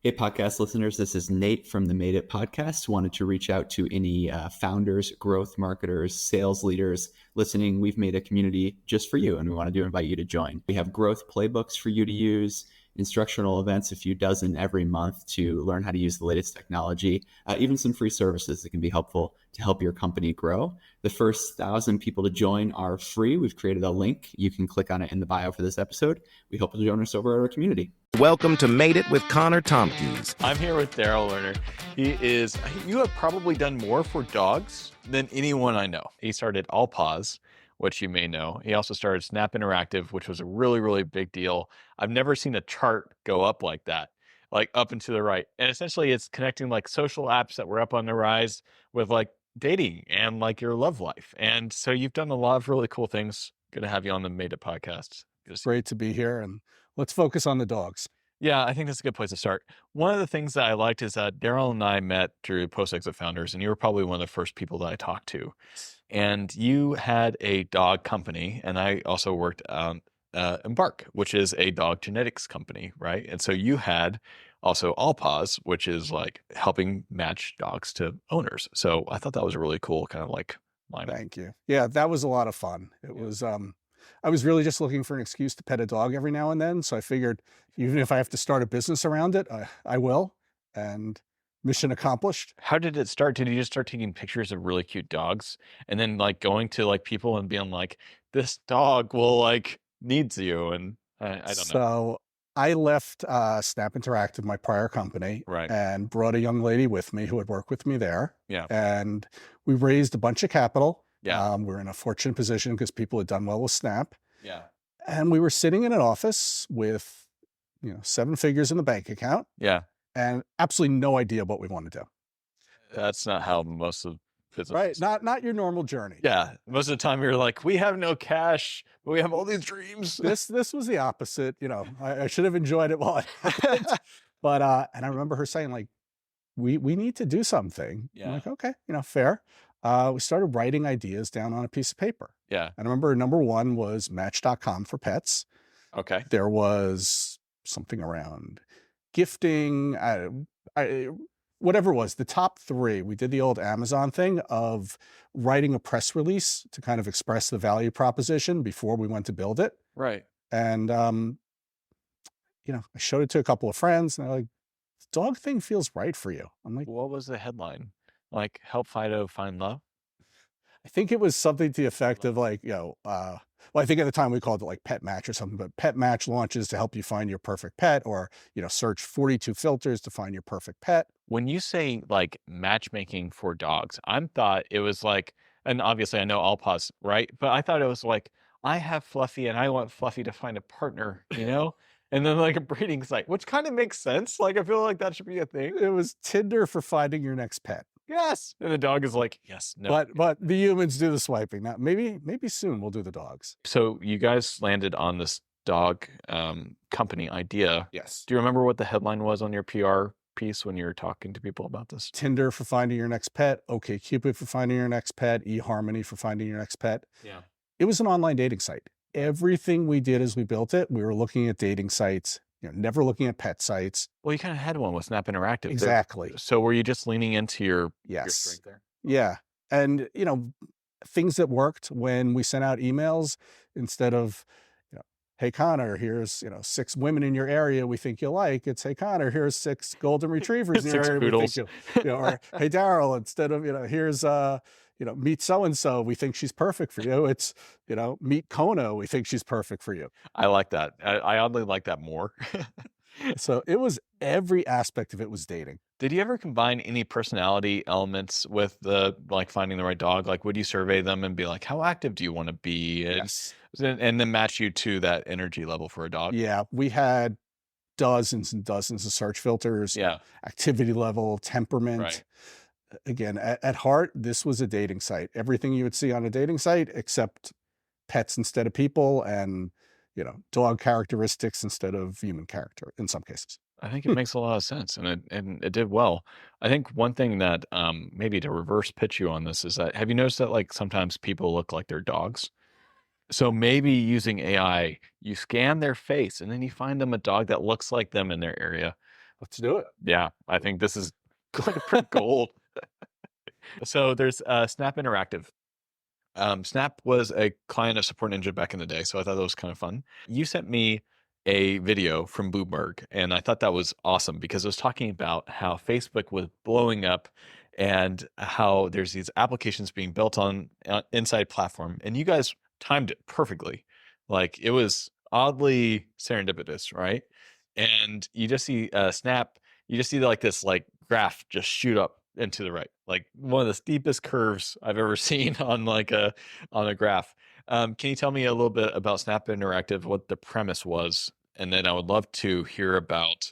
Hey, podcast listeners, this is Nate from the Made It podcast. Wanted to reach out to any founders, growth marketers, sales leaders listening. We've made a community just for you, and we wanted to invite you to join. We have growth playbooks for you to use, instructional events, a few dozen every month to learn how to use the latest technology, even some free services that can be helpful to help your company grow. The first 1,000 people to join are free. We've created a link. You can click on it in the bio for this episode. We hope you'll join us over at our community. Welcome to Made It with Connor Tompkins. I'm here with Darrell Lerner. You have probably done more for dogs than anyone I know. He started All Paws, which you may know. He also started Snap Interactive, which was a really, really big deal. I've never seen a chart go up like that, like up and to the right. And essentially it's connecting like social apps that were up on the rise with like dating and like your love life. And so you've done a lot of really cool things. Good to have you on the Made It podcast. It's great to be here, and let's focus on the dogs. Yeah, I think that's a good place to start. One of the things that I liked is that Darrell and I met through Post-Exit Founders, and you were probably one of the first people that I talked to. And you had a dog company, and I also worked on Embark, which is a dog genetics company, right? And so you had also All Paws, which is like helping match dogs to owners. So I thought that was a really cool kind of like line. Thank you. Yeah, that was a lot of fun. I was really just looking for an excuse to pet a dog every now and then. So I figured even if I have to start a business around it, I will. And mission accomplished. How did it start? Did you just start taking pictures of really cute dogs and then like going to like people and being like, this dog will like needs you? And I don't know. So I left Snap Interactive, my prior company, Right. and brought a young lady with me who had worked with me there. Yeah. And we raised a bunch of capital. Yeah. We're in a fortunate position because people had done well with Snap. Yeah. And we were sitting in an office with, 7 figures in the bank account Yeah. and absolutely no idea what we want to do. That's not how most of business. Right. Not your normal journey. Yeah. Most of the time you're like, we have no cash, but we have all these dreams. This was the opposite. I should have enjoyed it while it happened. But and I remember her saying, like, we need to do something. Yeah. I'm like, okay, fair. We started writing ideas down on a piece of paper. Yeah. And I remember number one was Match.com for pets. Okay. There was something around gifting, whatever it was, the top 3. We did the old Amazon thing of writing a press release to kind of express the value proposition before we went to build it. Right. And, I showed it to a couple of friends and they're like, the dog thing feels right for you. I'm like, What was the headline? Like help Fido find love? I think it was something to the effect of like, I think at the time we called it like Pet Match or something, but Pet Match launches to help you find your perfect pet, or, search 42 filters to find your perfect pet. When you say like matchmaking for dogs, I thought it was like, and obviously I know All Paws, right? But I thought it was like, I have Fluffy and I want Fluffy to find a partner, And then like a breeding site, which kind of makes sense. Like, I feel like that should be a thing. It was Tinder for finding your next pet. Yes. And the dog is like, yes, no. But the humans do the swiping. Now, maybe soon we'll do the dogs. So you guys landed on this dog company idea. Yes. Do you remember what the headline was on your PR piece when you were talking to people about this? Tinder for finding your next pet. OkCupid for finding your next pet. eHarmony for finding your next pet. Yeah. It was an online dating site. Everything we did as we built it, we were looking at dating sites, never looking at pet sites. Well, you kind of had one with Snap Interactive. Exactly. So were you just leaning into your strength there? Yeah. And, things that worked when we sent out emails instead of, hey, Connor, here's, 6 women in your area we think you'll like. It's, hey, Connor, here's 6 golden retrievers in your 6 area poodles. we think you'll, or, hey, Darrell, instead of, here's, meet so-and-so, we think she's perfect for you. It's, meet Kona, we think she's perfect for you. I like that. I oddly like that more. So it was, every aspect of it was dating. Did you ever combine any personality elements with the, like finding the right dog? Like, would you survey them and be like, how active do you want to be? And, Yes. and then match you to that energy level for a dog? Yeah. We had dozens and dozens of search filters. Yeah. Activity level, temperament. Right. Again, at heart, this was a dating site. Everything you would see on a dating site, except pets instead of people, and dog characteristics instead of human character in some cases. I think it makes a lot of sense, and it did well. I think one thing that maybe to reverse pitch you on this is that, have you noticed that like sometimes people look like their dogs? So maybe using AI, you scan their face and then you find them a dog that looks like them in their area. Let's do it. Yeah, I think this is going to print gold. So there's Snap Interactive. Snap was a client of Support Ninja back in the day, so I thought that was kind of fun. You sent me a video from Bloomberg, and I thought that was awesome because it was talking about how Facebook was blowing up and how there's these applications being built on inside platform, and you guys timed it perfectly. Like it was oddly serendipitous, right? And you just see Snap, you just see like this like graph just shoot up and to the right, like one of the steepest curves I've ever seen on like on a graph. Can you tell me a little bit about Snap Interactive, what the premise was, and then I would love to hear about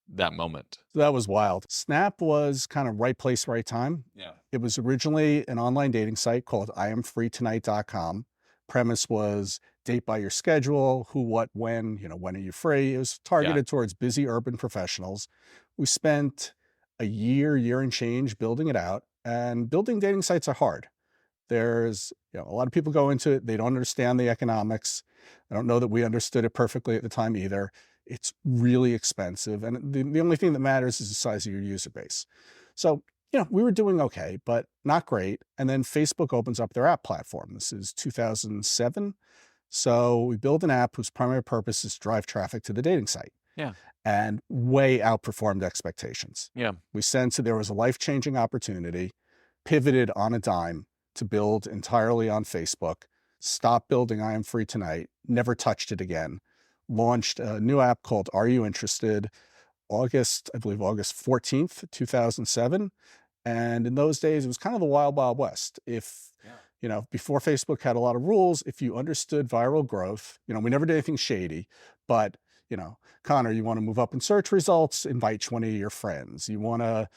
that moment. So that was wild. Snap was kind of right place, right time. Yeah. It was originally an online dating site called IamFreeTonight.com. Premise was date by your schedule, who, what, when, when are you free? It was targeted towards busy urban professionals. We spent a year and change building it out, and building dating sites are hard. There's, a lot of people go into it. They don't understand the economics. I don't know that we understood it perfectly at the time either. It's really expensive. And the only thing that matters is the size of your user base. So, we were doing okay, but not great. And then Facebook opens up their app platform. This is 2007. So we build an app whose primary purpose is to drive traffic to the dating site. Yeah. And way outperformed expectations. Yeah. We sensed there was a life-changing opportunity, pivoted on a dime to build entirely on Facebook, stopped building I Am Free Tonight, never touched it again, launched a new app called Are You Interested? August 14th, 2007. And in those days, it was kind of the wild, wild west. Before Facebook had a lot of rules, if you understood viral growth, we never did anything shady, but Connor, you want to move up in search results, invite 20 of your friends. You want to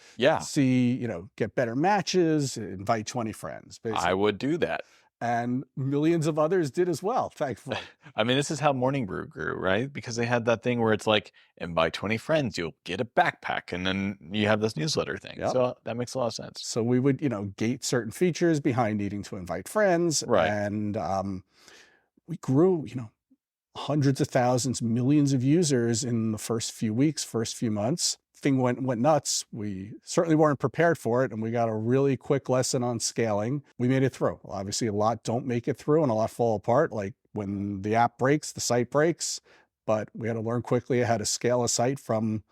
see, get better matches, invite 20 friends. Basically. I would do that. And millions of others did as well, thankfully. I mean, this is how Morning Brew grew, right? Because they had that thing where it's like, invite 20 friends, you'll get a backpack, and then you have this newsletter thing. Yep. So that makes a lot of sense. So we would, gate certain features behind needing to invite friends. Right. And we grew, hundreds of thousands, millions of users in the first few weeks, first few months. Thing went nuts. We certainly weren't prepared for it, and we got a really quick lesson on scaling. We made it through. Obviously, a lot don't make it through, and a lot fall apart. Like when the app breaks, the site breaks. But we had to learn quickly how to scale a site from,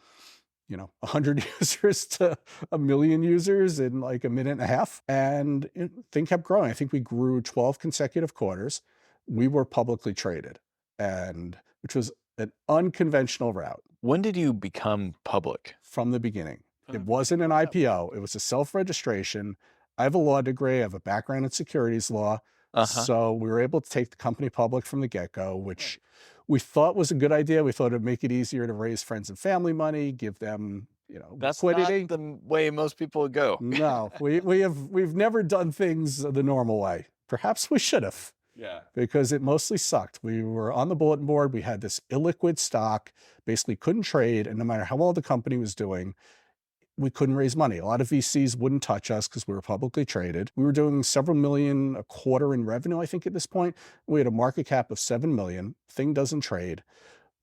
100 users to 1 million users in like a minute and a half. And the thing kept growing. I think we grew 12 consecutive quarters. We were publicly traded, and which was an unconventional route. When did you become public? From the beginning. It wasn't an IPO. It was a self-registration. I have a law degree. I have a background in securities law. So we were able to take the company public from the get-go, which we thought was a good idea. We thought it'd make it easier to raise friends and family money, give them, That's liquidity. Not the way most people would go. No, we've never done things the normal way. Perhaps we should have. Yeah. Because it mostly sucked. We were on the bulletin board. We had this illiquid stock, basically couldn't trade. And no matter how well the company was doing, we couldn't raise money. A lot of VCs wouldn't touch us because we were publicly traded. We were doing several million a quarter in revenue, I think, at this point. We had a market cap of 7 million. Thing doesn't trade.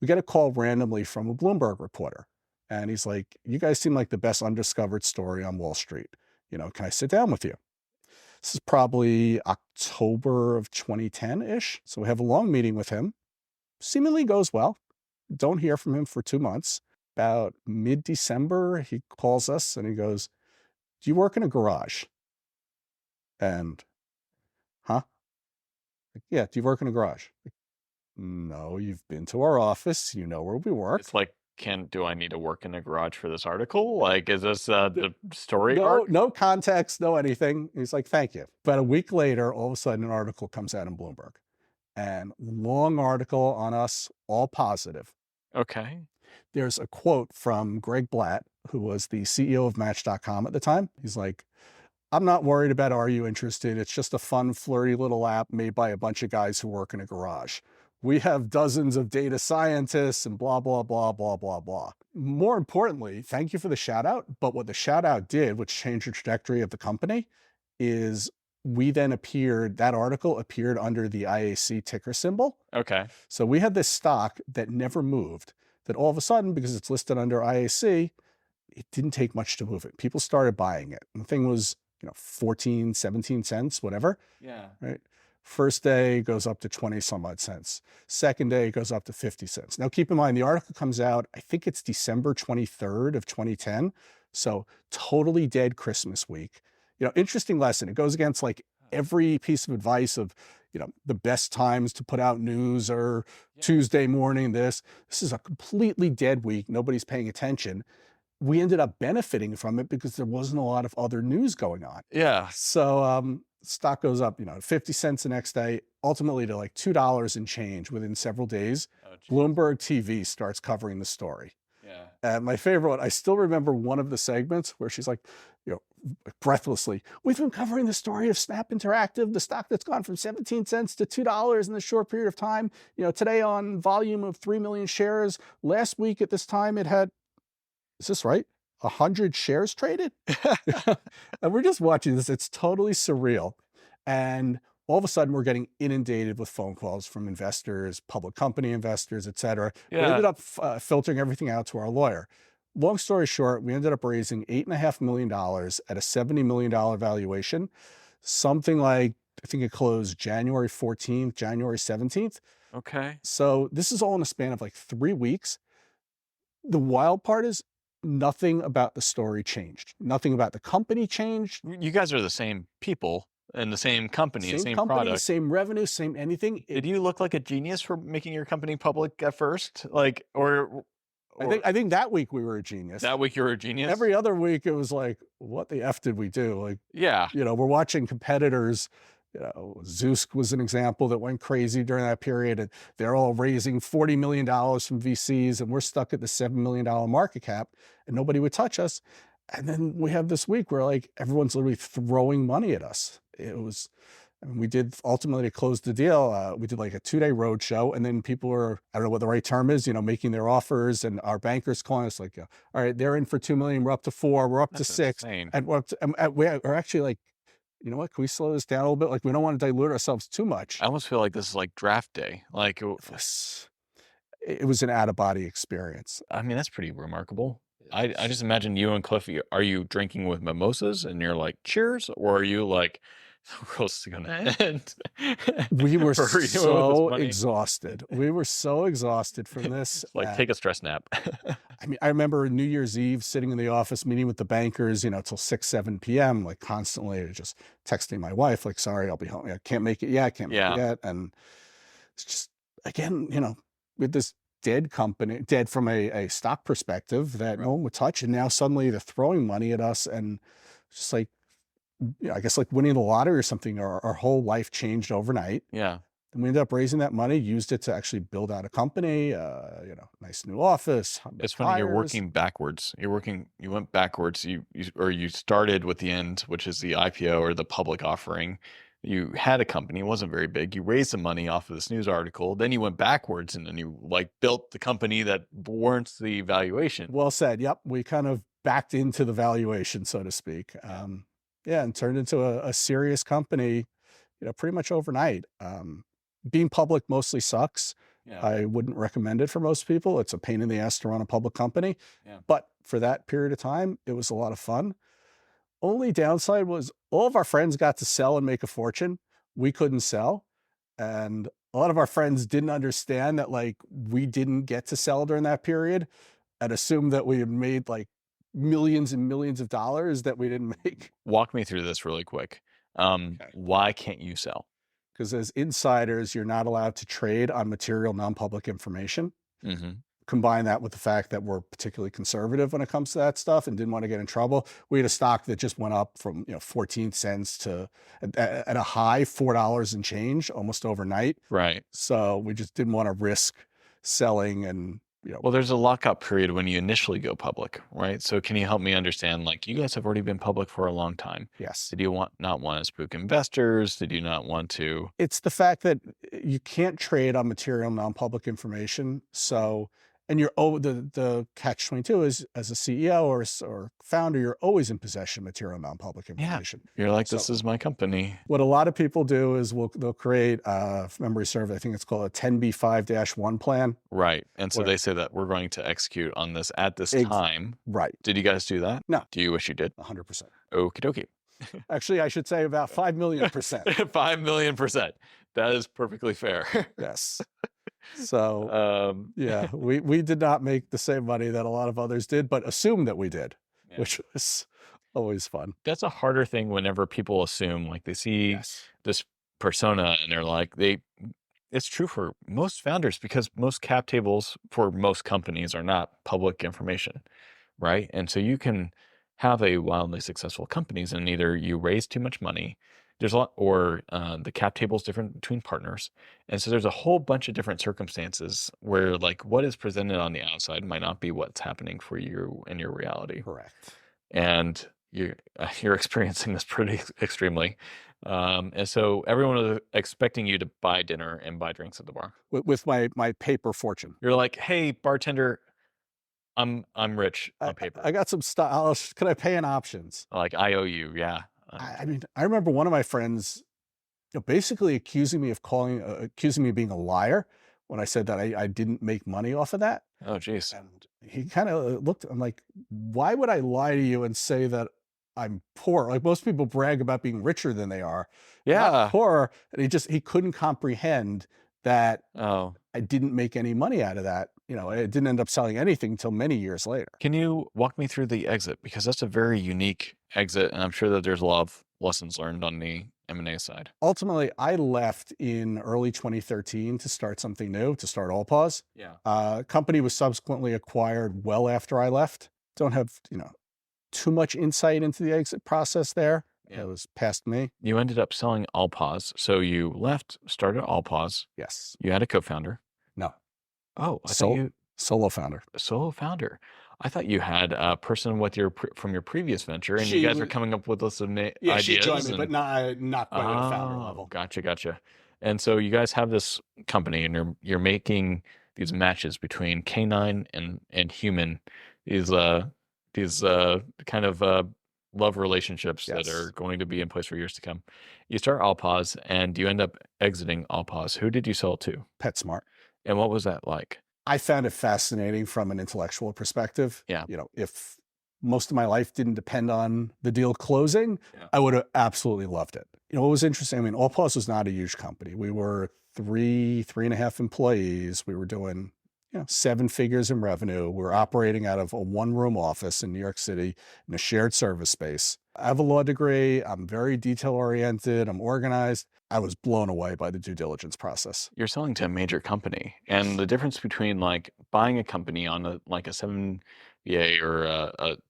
We get a call randomly from a Bloomberg reporter. And he's like, you guys seem like the best undiscovered story on Wall Street. Can I sit down with you? This is probably October of 2010-ish. So we have a long meeting with him. Seemingly goes well. Don't hear from him for 2 months. About mid-December, he calls us and he goes, do you work in a garage? And, huh? Yeah, do you work in a garage? No, you've been to our office. You know where we work. It's like, do I need to work in a garage for this article? Like, is this the story arc? No context, no anything. He's like, thank you. About a week later, all of a sudden, an article comes out in Bloomberg. And long article on us, all positive. Okay. There's a quote from Greg Blatt, who was the CEO of Match.com at the time. He's like, I'm not worried about Are You Interested? It's just a fun, flirty little app made by a bunch of guys who work in a garage. We have dozens of data scientists and blah, blah, blah, blah, blah, blah. More importantly, thank you for the shout out. But what the shout out did, which changed the trajectory of the company, is that article appeared under the IAC ticker symbol. Okay. So we had this stock that never moved that all of a sudden, because it's listed under IAC, it didn't take much to move it. People started buying it. And the thing was, 14, 17 cents, whatever. Yeah. Right. First day goes up to 20 some odd cents. Second day goes up to 50 cents. Now, keep in mind, the article comes out, I think it's December 23rd of 2010. So totally dead Christmas week. Interesting lesson. It goes against like every piece of advice of, the best times to put out news or Tuesday morning, this is a completely dead week. Nobody's paying attention. We ended up benefiting from it because there wasn't a lot of other news going on. Yeah. So stock goes up, 50 cents the next day, ultimately to like $2 and change within several days. Bloomberg TV starts covering the story. Yeah. And my favorite one, I still remember one of the segments where she's like, breathlessly, we've been covering the story of Snap Interactive, the stock that's gone from 17 cents to $2 in this short period of time. Today on volume of 3 million shares. Last week at this time, it had, is this right? 100 shares traded? And we're just watching this. It's totally surreal. And all of a sudden, we're getting inundated with phone calls from investors, public company investors, et cetera. Yeah. We ended up filtering everything out to our lawyer. Long story short, we ended up raising $8.5 million at a $70 million valuation. Something like, I think it closed January 14th, January 17th. Okay. So this is all in a span of like 3 weeks. The wild part is nothing about the story changed. Nothing about the company changed. You guys are the same people and the same company, same product. Same revenue, same anything. Did you look like a genius for making your company public at first? Like, or I think that week we were a genius. That week you were a genius? Every other week it was like, what the F did we do? Like, yeah. We're watching competitors. Zeus was an example that went crazy during that period, and they're all raising $40 million from VCs, and we're stuck at the $7 million market cap, and nobody would touch us. And then we have this week where like everyone's literally throwing money at us. We did ultimately close the deal. We did like a 2-day road show, and then people were, I don't know what the right term is, making their offers, and our bankers calling us like, all right, they're in for 2 million. We're up to 4, we're up to 6. Insane. And we're actually like, you know what, can we slow this down a little bit? Like, we don't want to dilute ourselves too much. I almost feel like this is like draft day. Like it was an out-of-body experience. I mean, that's pretty remarkable. I just imagine you and Cliff, are you drinking with mimosas and you're like, cheers? Or are you like, the world's going to end? We were so exhausted. We were so exhausted from this. Like, take a stress nap. I remember New Year's Eve sitting in the office meeting with the bankers, till 6, 7 p.m., like constantly just texting my wife, like, sorry, I'll be home. I can't make it yet. I can't make it yet. And it's just, again, with this dead company, dead from a stock perspective that no one would touch. And now suddenly they're throwing money at us, and just like, I guess like winning the lottery or something, our whole life changed overnight. Yeah. And we ended up raising that money, used it to actually build out a company, nice new office. It's funny, you're working backwards. You went backwards. You started with the end, which is the IPO or the public offering. You had a company, it wasn't very big. You raised some money off of this news article. Then you went backwards, and then you like built the company that warrants the valuation. Well said. Yep. We kind of backed into the valuation, so to speak. And turned into a serious company, pretty much overnight. Being public mostly sucks. Yeah. I wouldn't recommend it for most people. It's a pain in the ass to run a public company. Yeah. But for that period of time, it was a lot of fun. Only downside was all of our friends got to sell and make a fortune. We couldn't sell. And a lot of our friends didn't understand that like we didn't get to sell during that period, and assumed that we had made like millions and millions of dollars that we didn't make. Walk me through this really quick. Why can't you sell? Because as insiders, you're not allowed to trade on material non-public information. Mm-hmm. Combine that with the fact that we're particularly conservative when it comes to that stuff and didn't want to get in trouble. We had a stock that just went up from 14 cents to at a high $4 and change almost overnight. Right. So we just didn't want to risk selling and Well, there's a lockup period when you initially go public, right? So can you help me understand, like, you guys have already been public for a long time. Yes. Did you not want to spook investors? Did you not want to? It's the fact that you can't trade on material non-public information. So And you're the catch-22 is, as a CEO or founder, you're always in possession of material non-public information. You're like, this is my company. What a lot of people do is they'll create a memory serve. I think it's called a 10b5-1 plan. Right. And so they say that we're going to execute on this at this time. Right. Did you guys do that? No. Do you wish you did? 100%. Okie dokie. Actually, I should say about 5 million %. 5 million %. That is perfectly fair. Yes. So yeah, we did not make the same money that a lot of others did, but assumed that we did, which was always fun. That's a harder thing whenever people assume, like they see this persona and they're like, it's true for most founders because most cap tables for most companies are not public information, right? And so you can have a wildly successful companies and either you raise too much money, there's a lot, or the cap table is different between partners. And so there's a whole bunch of different circumstances where like what is presented on the outside might not be what's happening for you in your reality. Correct. And you're experiencing this pretty extremely. And so everyone was expecting you to buy dinner and buy drinks at the bar. With my paper fortune. You're like, hey, bartender, I'm rich on paper. I got some stuff. Can I pay in options? Like I owe you. Yeah. I mean, I remember one of my friends basically accusing me of being a liar when I said that I didn't make money off of that. Oh, geez. And he kind of looked, I'm like, why would I lie to you and say that I'm poor? Like most people brag about being richer than they are. Yeah. I'm not poor. And he couldn't comprehend that I didn't make any money out of that. You know, it didn't end up selling anything until many years later. Can you walk me through the exit? Because that's a very unique exit. And I'm sure that there's a lot of lessons learned on the M&A side. Ultimately, I left in early 2013 to start something new, to start All Paws. Yeah. Company was subsequently acquired well after I left. Don't have, too much insight into the exit process there. Yeah. It was past me. You ended up selling All Paws. So you left, started All Paws. Yes. You had a co-founder. No. Oh, I thought you solo founder. Solo founder. I thought you had a person with from your previous venture, and you guys are coming up with some ideas. Yeah, she joined me, but not quite at a founder level. Gotcha. And so you guys have this company, and you're making these matches between canine and human. These kind of love relationships that are going to be in place for years to come. You start All Paws, and you end up exiting All Paws. Who did you sell it to? PetSmart. And what was that like? I found it fascinating from an intellectual perspective. Yeah. If most of my life didn't depend on the deal closing, I would have absolutely loved it. What was interesting, I mean, All Paws was not a huge company. We were three and a half employees. We were doing, 7 figures in revenue. We were operating out of a 1-room office in New York City in a shared service space. I have a law degree. I'm very detail oriented. I'm organized. I was blown away by the due diligence process. You're selling to a major company, and the difference between like buying a company on a 7BA or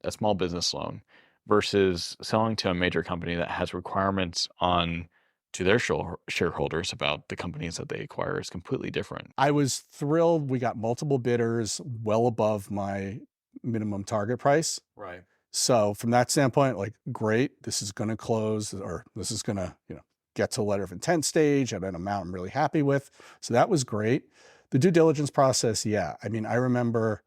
a small business loan versus selling to a major company that has requirements to their shareholders about the companies that they acquire is completely different. I was thrilled. We got multiple bidders well above my minimum target price. Right. So from that standpoint, like, great, this is going to close, or this is going to, get to letter of intent stage at an amount I'm really happy with. So that was great. The due diligence process, yeah. I mean, I remember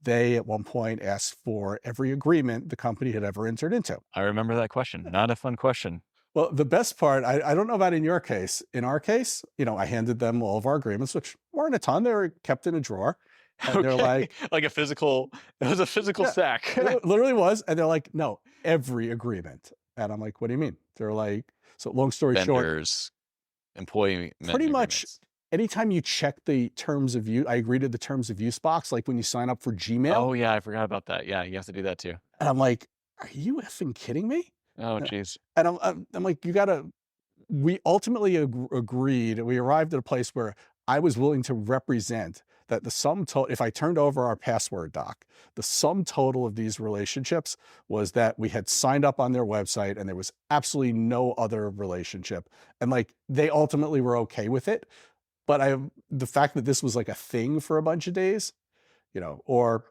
they at one point asked for every agreement the company had ever entered into. I remember that question. Not a fun question. Well, the best part, I don't know about in your case. In our case, I handed them all of our agreements, which weren't a ton. They were kept in a drawer. And they're like a physical, it was a physical stack. It literally was. And they're like, no, every agreement. And I'm like, what do you mean? They're like, so long story Vendors, employee pretty much anytime you check the terms of use, I agree to the terms of use box, like when you sign up for Gmail. Oh yeah, I forgot about that. Yeah, you have to do that too. And I'm like, are you effing kidding me? Oh geez. And I'm like, we ultimately agreed. We arrived at a place where I was willing to represent that the sum total, if I turned over our password doc, the sum total of these relationships was that we had signed up on their website and there was absolutely no other relationship. And like, they ultimately were okay with it. But the fact that this was like a thing for a bunch of days, or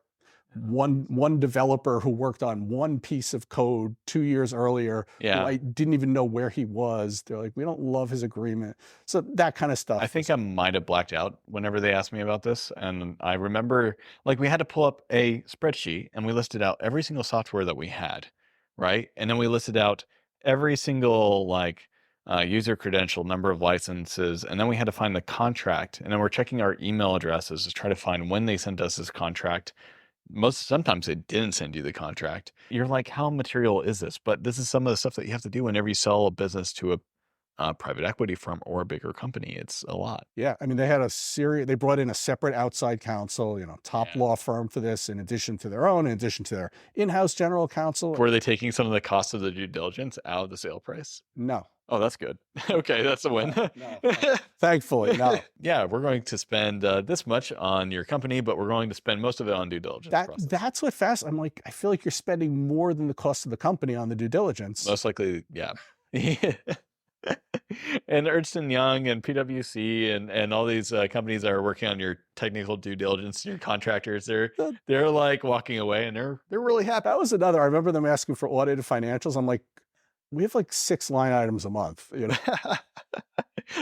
one developer who worked on one piece of code 2 years earlier, who Yeah. I didn't even know where he was. They're like, we don't love his agreement. So that kind of stuff. I think I might have blacked out whenever they asked me about this. And I remember like we had to pull up a spreadsheet and we listed out every single software that we had, right? And then we listed out every single like user credential, number of licenses, and then we had to find the contract. And then we're checking our email addresses to try to find when they sent us this contract. Sometimes they didn't send you the contract. You're like, how material is this? But this is some of the stuff that you have to do whenever you sell a business to a private equity firm or a bigger company. It's a lot. Yeah, I mean, they brought in a separate outside counsel, top Yeah. law firm for this, in addition to their in-house general counsel. Were they taking some of the cost of the due diligence out of the sale price? No, Oh, that's good. Okay, that's a win. no. Thankfully, no. Yeah, we're going to spend this much on your company, but we're going to spend most of it on due diligence process. That's what I'm like, I feel like you're spending more than the cost of the company on the due diligence. Most likely, yeah. And Ernst & Young and PwC and all these companies that are working on your technical due diligence, your contractors, they're like walking away and they're really happy. That was another. I remember them asking for audited financials. I'm like, we have like 6 line items a month.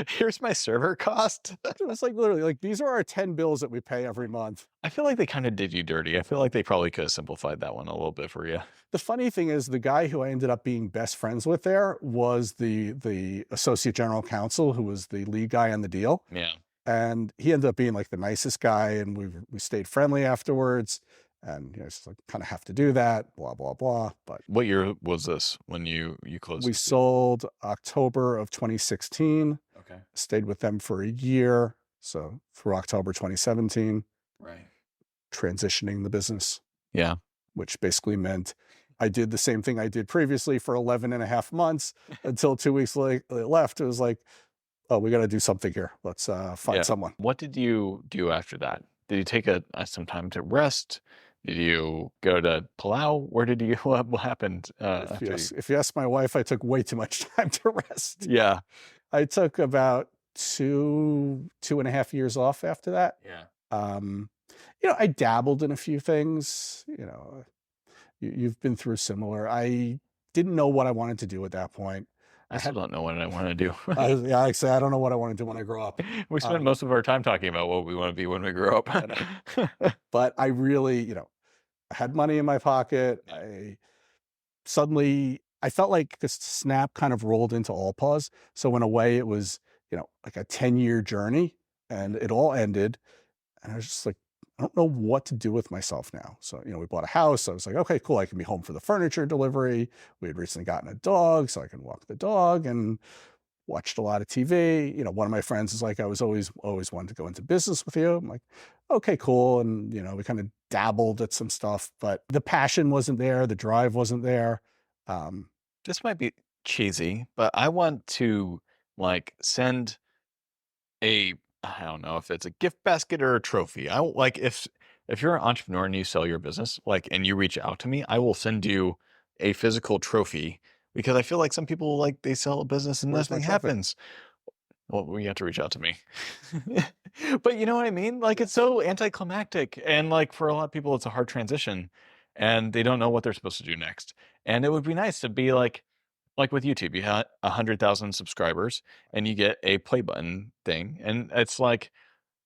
Here's my server cost. It's like literally like these are our 10 bills that we pay every month. I feel like they kind of did you dirty. I feel like they probably could have simplified that one a little bit for you. The funny thing is the guy who I ended up being best friends with there was the associate general counsel who was the lead guy on the deal. Yeah. And he ended up being like the nicest guy, and we stayed friendly afterwards. And it's like, kind of have to do that, blah, blah, blah. But What year was this when you closed? We sold October of 2016. Okay. Stayed with them for a year. So through October 2017. Right. Transitioning the business. Yeah. Which basically meant I did the same thing I did previously for 11 and a half months until 2 weeks left. It was like, oh, we got to do something here. Let's find someone. What did you do after that? Did you take some time to rest? Did you go to Palau? Where did you, what happened? If you ask my wife, I took way too much time to rest. Yeah. I took about 2.5 years off after that. Yeah. I dabbled in a few things. You've been through similar. I didn't know what I wanted to do at that point. I still don't know what I want to do. I say I don't know what I want to do when I grow up. We spend most of our time talking about what we want to be when we grow up. But I really, I had money in my pocket. I felt like this Snap kind of rolled into All Paws. So in a way it was, like a 10-year journey, and it all ended. And I was just like, I don't know what to do with myself now. So, we bought a house. I was like, okay, cool. I can be home for the furniture delivery. We had recently gotten a dog, so I can walk the dog, and watched a lot of TV. One of my friends is like, I was always wanted to go into business with you. I'm like, okay, cool. And, we kind of dabbled at some stuff, but the passion wasn't there. The drive wasn't there. This might be cheesy, but I want to send I don't know if it's a gift basket or a trophy. I like if you're an entrepreneur and you sell your business, and you reach out to me, I will send you a physical trophy, because I feel like some people they sell a business and Where's my nothing trophy? happens. Well, you have to reach out to me. But you know what I mean? It's so anticlimactic, and for a lot of people, it's a hard transition, and they don't know what they're supposed to do next. And it would be nice to be like with YouTube, you had 100,000 subscribers and you get a play button thing. And it's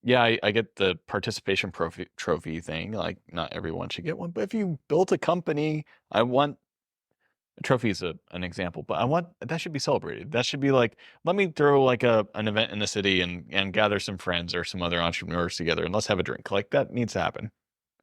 yeah, I get the participation trophy thing. Not everyone should get one, but if you built a company, I want a trophy is an example, but that should be celebrated. That should be let me throw an event in the city and gather some friends or some other entrepreneurs together and let's have a drink. That needs to happen.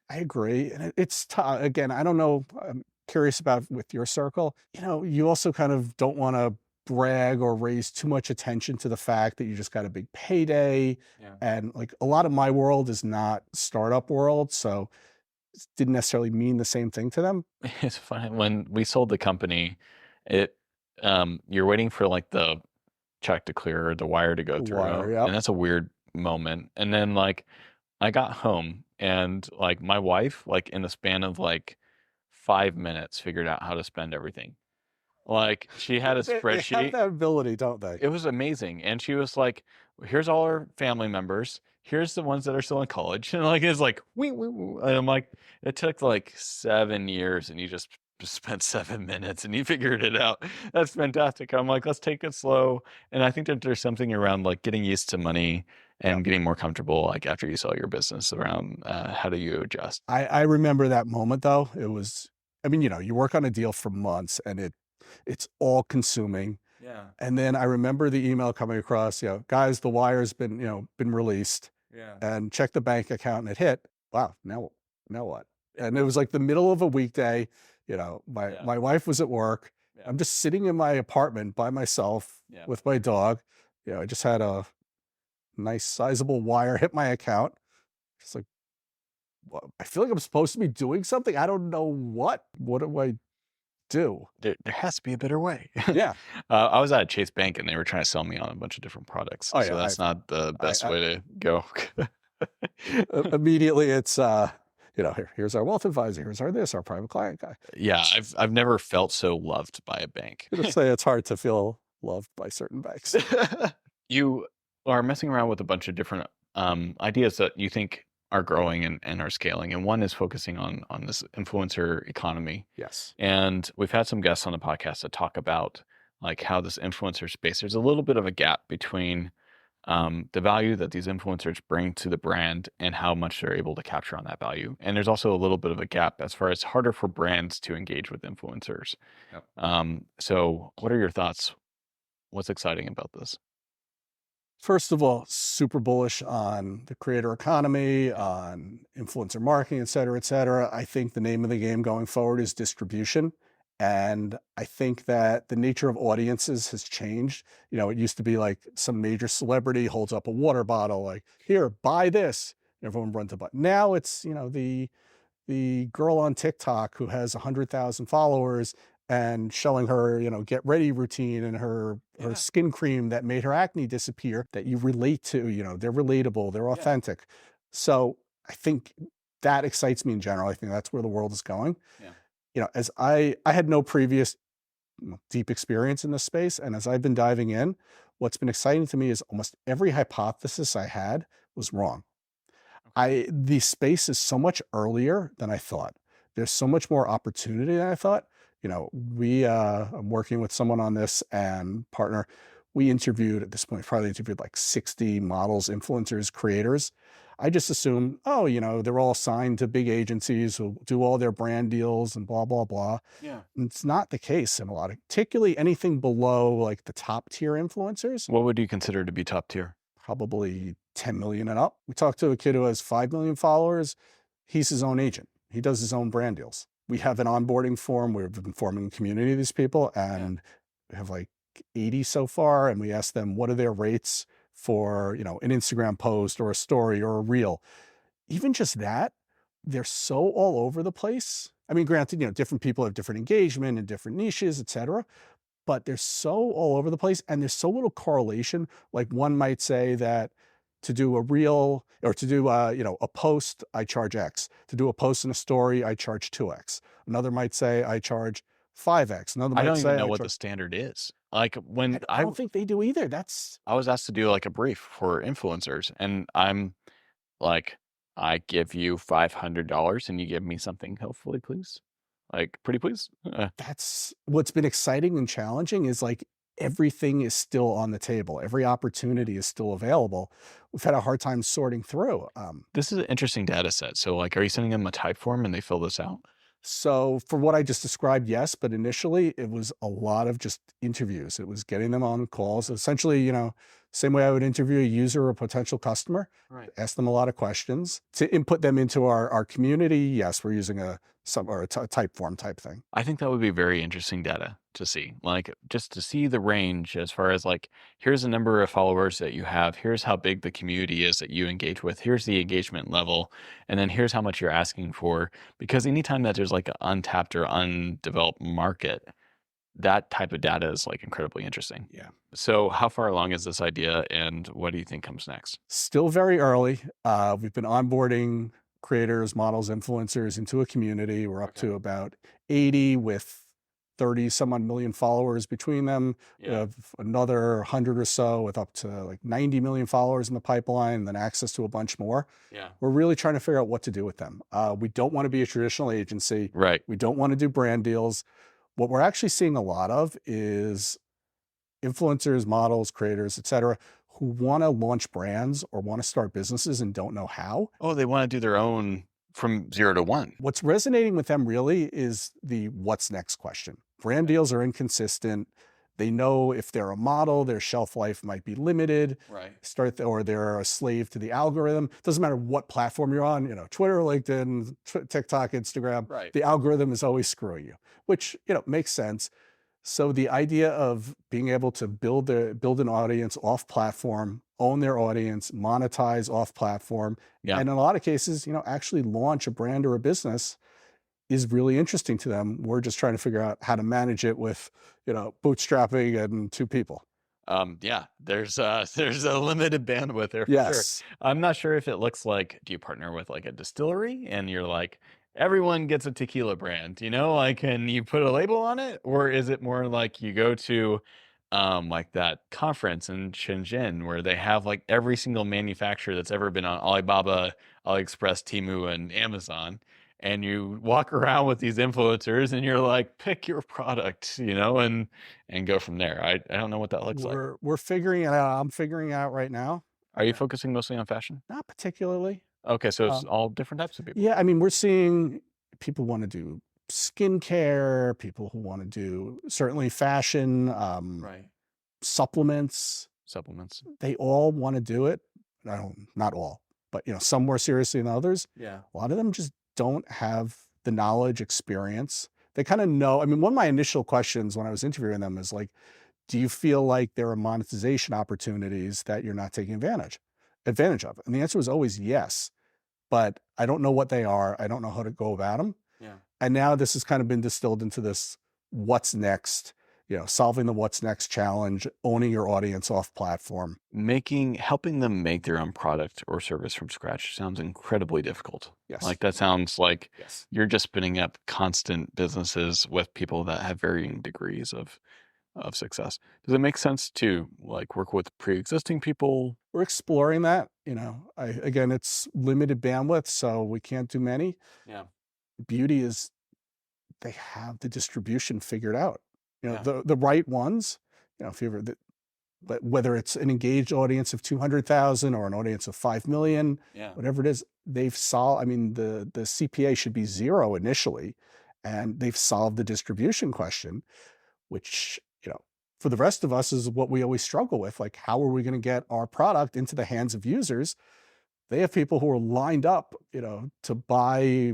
I agree. And it's tough. Again, I don't know. I'm curious about with your circle. You also kind of don't want to brag or raise too much attention to the fact that you just got a big payday. Yeah. And a lot of my world is not startup world. So it didn't necessarily mean the same thing to them. It's funny. When we sold the company, you're waiting for the check to clear or the wire to go through. Yep. And that's a weird moment. And then I got home and my wife, in the span of 5 minutes, figured out how to spend everything. Like she had a They have spreadsheet. that ability, don't they? It was amazing. And she was like, here's all our family members. Here's the ones that are still in college. And like, it's like, wee, wee, wee. And I'm like, it took like 7 years and you just spent 7 minutes and you figured it out. That's fantastic. I'm like, let's take it slow. And I think that there's something around like getting used to money and getting more comfortable, like after you sell your business, around how do you adjust? I remember that moment though. It was, I mean, you work on a deal for months and it's all consuming. Yeah. And then I remember the email coming across, guys, the wire's been released, Yeah. and check the bank account, and it hit. Wow, now what? And it was like the middle of a weekday. My wife was at work. Yeah. I'm just sitting in my apartment by myself with my dog. I just had a nice sizable wire hit my account. Just like, well, I feel like I'm supposed to be doing something. I don't know what. What do I do? There has to be a better way. Yeah. I was at Chase Bank and they were trying to sell me on a bunch of different products. Oh, so yeah, that's not the best way to go. Immediately it's here's our wealth advisor, here's our private client guy. Yeah, I've never felt so loved by a bank. I'm gonna say it's hard to feel loved by certain banks. You are messing around with a bunch of different ideas that you think are growing and are scaling. And one is focusing on this influencer economy. Yes. And we've had some guests on the podcast that talk about like how this influencer space, there's a little bit of a gap between the value that these influencers bring to the brand and how much they're able to capture on that value. And there's also a little bit of a gap as far as harder for brands to engage with influencers. Yep. So what are your thoughts? What's exciting about this? First of all, super bullish on the creator economy, on influencer marketing, et cetera, et cetera. I think the name of the game going forward is distribution. And I think that the nature of audiences has changed. It used to be like some major celebrity holds up a water bottle, like, here, buy this. Everyone runs to buy. Now it's, the girl on TikTok who has 100,000 followers and showing her, get ready routine and her skin cream that made her acne disappear, that you relate to, they're relatable, they're authentic. So I think that excites me in general. I think that's where the world is going. As I had no previous deep experience in this space. And as I've been diving in, what's been exciting to me is almost every hypothesis I had was wrong. The space is so much earlier than I thought. There's so much more opportunity than I thought. I'm working with someone on this and partner. We interviewed at this point, probably interviewed like 60 models, influencers, creators. I just assume, they're all signed to big agencies who do all their brand deals and blah, blah, blah. Yeah. And it's not the case in a lot of, particularly anything below like the top tier influencers. What would you consider to be top tier? Probably 10 million and up. We talked to a kid who has 5 million followers. He's his own agent. He does his own brand deals. We have an onboarding form. We've been forming a community of these people, and we have like 80 so far. And we ask them, what are their rates for, an Instagram post or a story or a reel? Even just that, they're so all over the place. I mean, granted, different people have different engagement and different niches, et cetera, but they're so all over the place and there's so little correlation. Like one might say that to do a reel or to do a post, I charge X. To do a post and a story, I charge 2X. Another might say I charge 5X. Another might say I don't even know what the standard is. Like when I don't think they do either. I was asked to do like a brief for influencers, and I'm like, I give you $500 and you give me something, hopefully, please. Like, pretty please. That's what's been exciting and challenging is like everything is still on the table. Every opportunity is still available. We've had a hard time sorting through. This is an interesting data set. So like, are you sending them a type form and they fill this out? So for what I just described, yes, but initially it was a lot of just interviews. It was getting them on calls. Essentially, same way I would interview a user or a potential customer, Right. Ask them a lot of questions to input them into our community. Yes, we're using a type form type thing. I think that would be very interesting data to see, like just to see the range as far as like, here's the number of followers that you have. Here's how big the community is that you engage with. Here's the engagement level. And then here's how much you're asking for. Because anytime that there's like an untapped or undeveloped market, that type of data is like incredibly interesting. Yeah. So how far along is this idea and what do you think comes next? Still very early. We've been onboarding creators, models, influencers into a community. We're up to about 80 with 30 some odd million followers between them. We Yeah. have another 100 or so with up to like 90 million followers in the pipeline, and then access to a bunch more. Yeah. We're really trying to figure out what to do with them. We don't want to be a traditional agency. Right. We don't want to do brand deals. What we're actually seeing a lot of is influencers, models, creators, et cetera, who want to launch brands or want to start businesses and don't know how. Oh, they want to do their own from 0 to 1. What's resonating with them really is the what's next question. Brand deals are inconsistent. They know if they're a model, their shelf life might be limited. Right. Or they're a slave to the algorithm. Doesn't matter what platform you're on, Twitter, LinkedIn, TikTok, Instagram. Right. The algorithm is always screwing you, which makes sense. So the idea of being able to build an audience off platform, own their audience, monetize off platform, Yeah. and in a lot of cases, actually launch a brand or a business is really interesting to them. We're just trying to figure out how to manage it with, bootstrapping and 2 people. Yeah, there's a limited bandwidth there for Yes. sure. I'm not sure if it looks like, do you partner with like a distillery and you're like, everyone gets a tequila brand, like, and you put a label on it? Or is it more like you go to like that conference in Shenzhen where they have like every single manufacturer that's ever been on Alibaba, AliExpress, Temu, and Amazon, and you walk around with these influencers and you're like, pick your product, and go from there. I don't know what that looks like. We're figuring it out. I'm figuring it out right now. Are you focusing mostly on fashion? Not particularly. Okay, so it's all different types of people. Yeah, I mean, we're seeing people want to do skincare, people who want to do certainly fashion, Right. supplements. They all want to do it. Not all, but some more seriously than others. Yeah. A lot of them just don't have the knowledge, experience. They kind of know. I mean, one of my initial questions when I was interviewing them is like, do you feel like there are monetization opportunities that you're not taking advantage of? And the answer was always yes, but I don't know what they are. I don't know how to go about them. Yeah. And now this has kind of been distilled into this what's next, solving the what's next challenge, owning your audience off platform. Helping them make their own product or service from scratch sounds incredibly difficult. Yes. Like that sounds like Yes. you're just spinning up constant businesses with people that have varying degrees of success. Does it make sense to like work with pre-existing people? We're exploring that. Again, it's limited bandwidth, so we can't do many. Yeah. Beauty is they have the distribution figured out. Yeah. The right ones. If you ever, but whether it's an engaged audience of 200,000 or an audience of 5 million, Yeah. whatever it is, they've solved. I mean, the CPA should be 0 initially, and they've solved the distribution question, which for the rest of us is what we always struggle with. Like, how are we going to get our product into the hands of users? They have people who are lined up, to buy,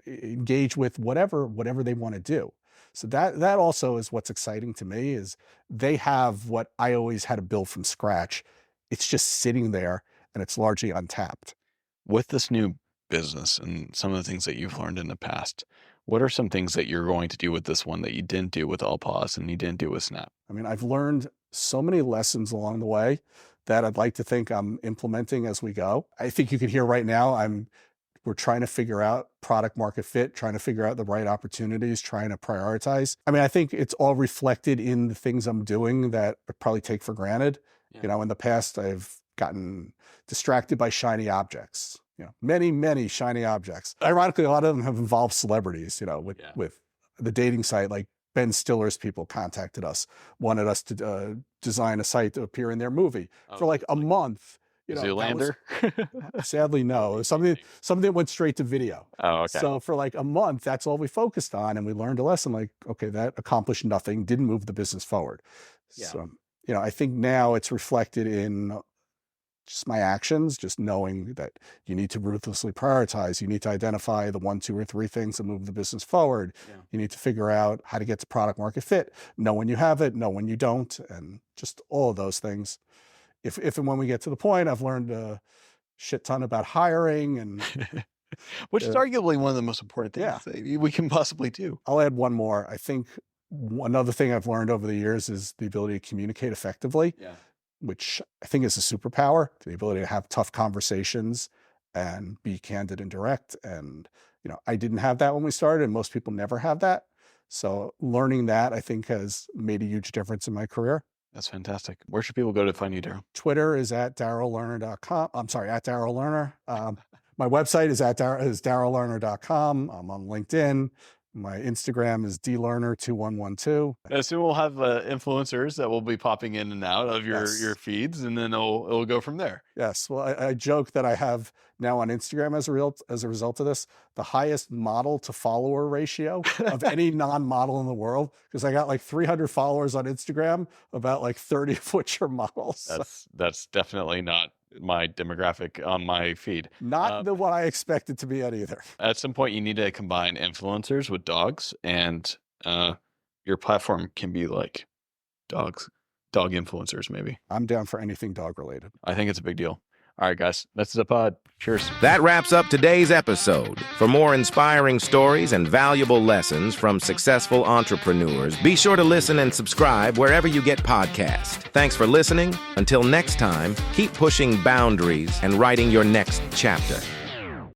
engage with whatever they want to do. So that also is what's exciting to me is they have what I always had to build from scratch. It's just sitting there and it's largely untapped. With this new business and some of the things that you've learned in the past, what are some things that you're going to do with this one that you didn't do with All Paws and you didn't do with Snap? I mean, I've learned so many lessons along the way that I'd like to think I'm implementing as we go. I think you can hear right now, we're trying to figure out product market fit, trying to figure out the right opportunities, trying to prioritize. I mean, I think it's all reflected in the things I'm doing that I probably take for granted. Yeah. In the past, I've gotten distracted by shiny objects, many, many shiny objects. Ironically, a lot of them have involved celebrities, with the dating site, like Ben Stiller's people contacted us, wanted us to design a site to appear in their movie for like a month. Zoolander? Sadly, no. It was something that went straight to video. Oh, okay. So for like a month, that's all we focused on. And we learned a lesson like, okay, that accomplished nothing, didn't move the business forward. Yeah. So, I think now it's reflected in just my actions, just knowing that you need to ruthlessly prioritize. You need to identify the 1, 2, or 3 things that move the business forward. Yeah. You need to figure out how to get to product market fit, know when you have it, know when you don't, and just all of those things. If and when we get to the point, I've learned a shit ton about hiring and which is arguably one of the most important things that we can possibly do. I'll add one more. I think another thing I've learned over the years is the ability to communicate effectively, which I think is a superpower, the ability to have tough conversations and be candid and direct. And, I didn't have that when we started, and most people never have that. So learning that, I think, has made a huge difference in my career. That's fantastic. Where should people go to find you, Darrell? Twitter is at DarrellLerner.com. I'm sorry, at Darrell Lerner. My website is DarrellLerner.com. I'm on LinkedIn. My Instagram is dlerner2112. Soon we'll have influencers that will be popping in and out of your feeds, and then it'll go from there. Yes. Well, I joke that I have now on Instagram as a result of this, the highest model to follower ratio of any non-model in the world, because I got like 300 followers on Instagram, about like 30 of which are models. That's definitely not my demographic on my feed. Not the one I expected to be at either. At some point, you need to combine influencers with dogs, and your platform can be like dog influencers, maybe. I'm down for anything dog related. I think it's a big deal. All right, guys, that's the pod. Cheers. That wraps up today's episode. For more inspiring stories and valuable lessons from successful entrepreneurs, be sure to listen and subscribe wherever you get podcasts. Thanks for listening. Until next time, keep pushing boundaries and writing your next chapter.